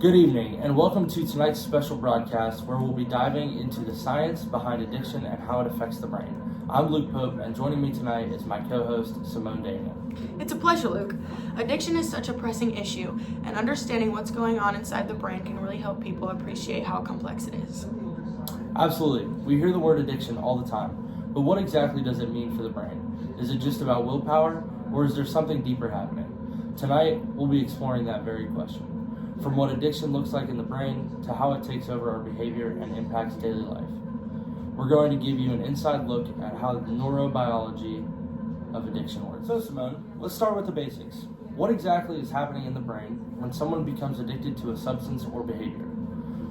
Good evening, and welcome to tonight's special broadcast where we'll be diving into the science behind addiction and how it affects the brain. I'm Luke Pope, and joining me tonight is my co-host, Simone Daniel. It's a pleasure, Luke. Addiction is such a pressing issue, and understanding what's going on inside the brain can really help people appreciate how complex it is. Absolutely. We hear the word addiction all the time, but what exactly does it mean for the brain? Is it just about willpower, or is there something deeper happening? Tonight, we'll be exploring that very question. From what addiction looks like in the brain to how it takes over our behavior and impacts daily life. We're going to give you an inside look at how the neurobiology of addiction works. So Simone, let's start with the basics. What exactly is happening in the brain when someone becomes addicted to a substance or behavior?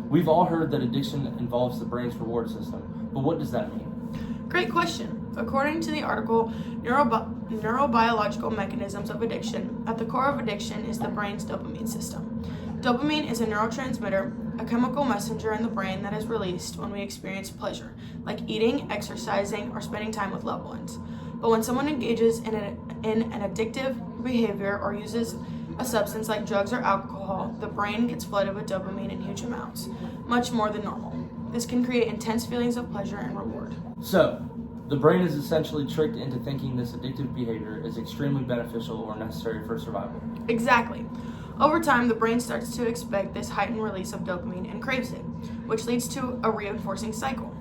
We've all heard that addiction involves the brain's reward system, but what does that mean? Great question. According to the article, Neurobiological Mechanisms of Addiction, at the core of addiction is the brain's dopamine system. Dopamine is a neurotransmitter, a chemical messenger in the brain that is released when we experience pleasure, like eating, exercising, or spending time with loved ones. But when someone engages in an addictive behavior or uses a substance like drugs or alcohol, the brain gets flooded with dopamine in huge amounts, much more than normal. This can create intense feelings of pleasure and reward. So, the brain is essentially tricked into thinking this addictive behavior is extremely beneficial or necessary for survival. Exactly. Over time, the brain starts to expect this heightened release of dopamine and craves it, which leads to a reinforcing cycle.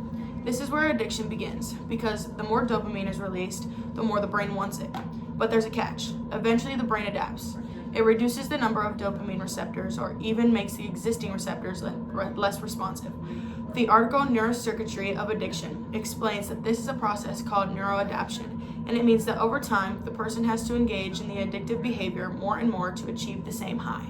This is where addiction begins, because the more dopamine is released, the more the brain wants it. But there's a catch. Eventually, the brain adapts. It reduces the number of dopamine receptors or even makes the existing receptors less responsive. The article Neurocircuitry of Addiction explains that this is a process called neuroadaptation, and it means that over time, the person has to engage in the addictive behavior more and more to achieve the same high.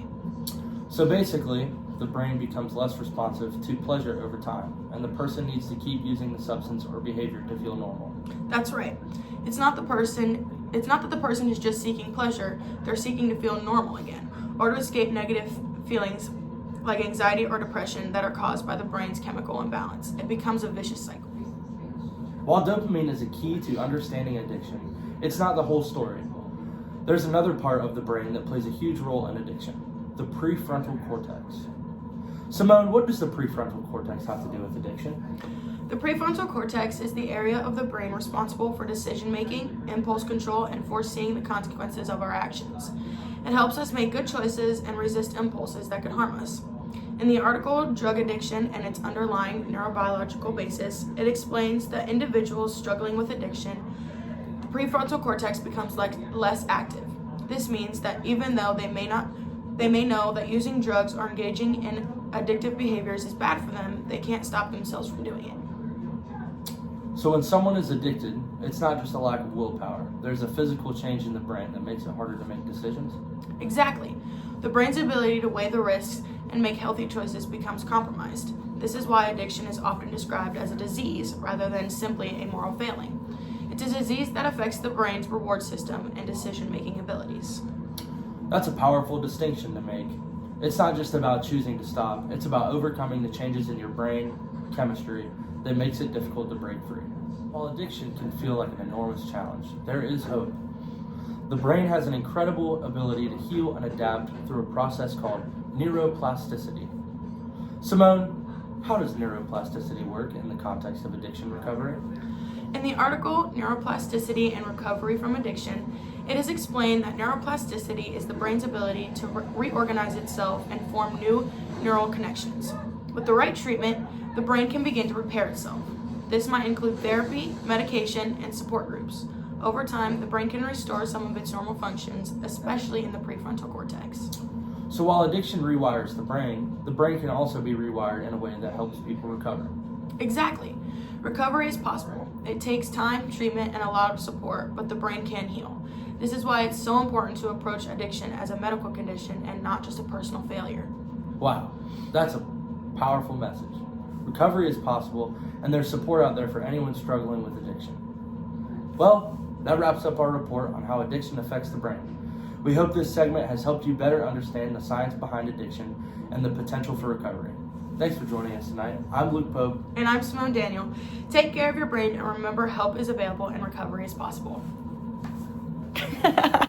So basically, the brain becomes less responsive to pleasure over time, and the person needs to keep using the substance or behavior to feel normal. That's right. It's not that the person is just seeking pleasure, they're seeking to feel normal again, or to escape negative feelings like anxiety or depression that are caused by the brain's chemical imbalance. It becomes a vicious cycle. While dopamine is a key to understanding addiction, it's not the whole story. There's another part of the brain that plays a huge role in addiction, the prefrontal cortex. Simone, what does the prefrontal cortex have to do with addiction? The prefrontal cortex is the area of the brain responsible for decision-making, impulse control, and foreseeing the consequences of our actions. It helps us make good choices and resist impulses that could harm us. In the article, Drug Addiction and Its Underlying Neurobiological Basis, it explains that individuals struggling with addiction, the prefrontal cortex becomes less active. This means that even though they may know that using drugs or engaging in addictive behaviors is bad for them, they can't stop themselves from doing it. So when someone is addicted, it's not just a lack of willpower. There's a physical change in the brain that makes it harder to make decisions. Exactly. The brain's ability to weigh the risks and make healthy choices becomes compromised. This is why addiction is often described as a disease rather than simply a moral failing. It's a disease that affects the brain's reward system and decision-making abilities. That's a powerful distinction to make. It's not just about choosing to stop, it's about overcoming the changes in your brain, chemistry, that makes it difficult to break free. While addiction can feel like an enormous challenge, there is hope. The brain has an incredible ability to heal and adapt through a process called neuroplasticity. Simone, how does neuroplasticity work in the context of addiction recovery? In the article, Neuroplasticity and Recovery from Addiction, it is explained that neuroplasticity is the brain's ability to reorganize itself and form new neural connections. With the right treatment, the brain can begin to repair itself. This might include therapy, medication, and support groups. Over time, the brain can restore some of its normal functions, especially in the prefrontal cortex. So while addiction rewires the brain can also be rewired in a way that helps people recover. Exactly. Recovery is possible. It takes time, treatment, and a lot of support, but the brain can heal. This is why it's so important to approach addiction as a medical condition and not just a personal failure. Wow, that's a powerful message. Recovery is possible, and there's support out there for anyone struggling with addiction. Well, that wraps up our report on how addiction affects the brain. We hope this segment has helped you better understand the science behind addiction and the potential for recovery. Thanks for joining us tonight. I'm Luke Pope. And I'm Simone Daniel. Take care of your brain and remember help is available and recovery is possible.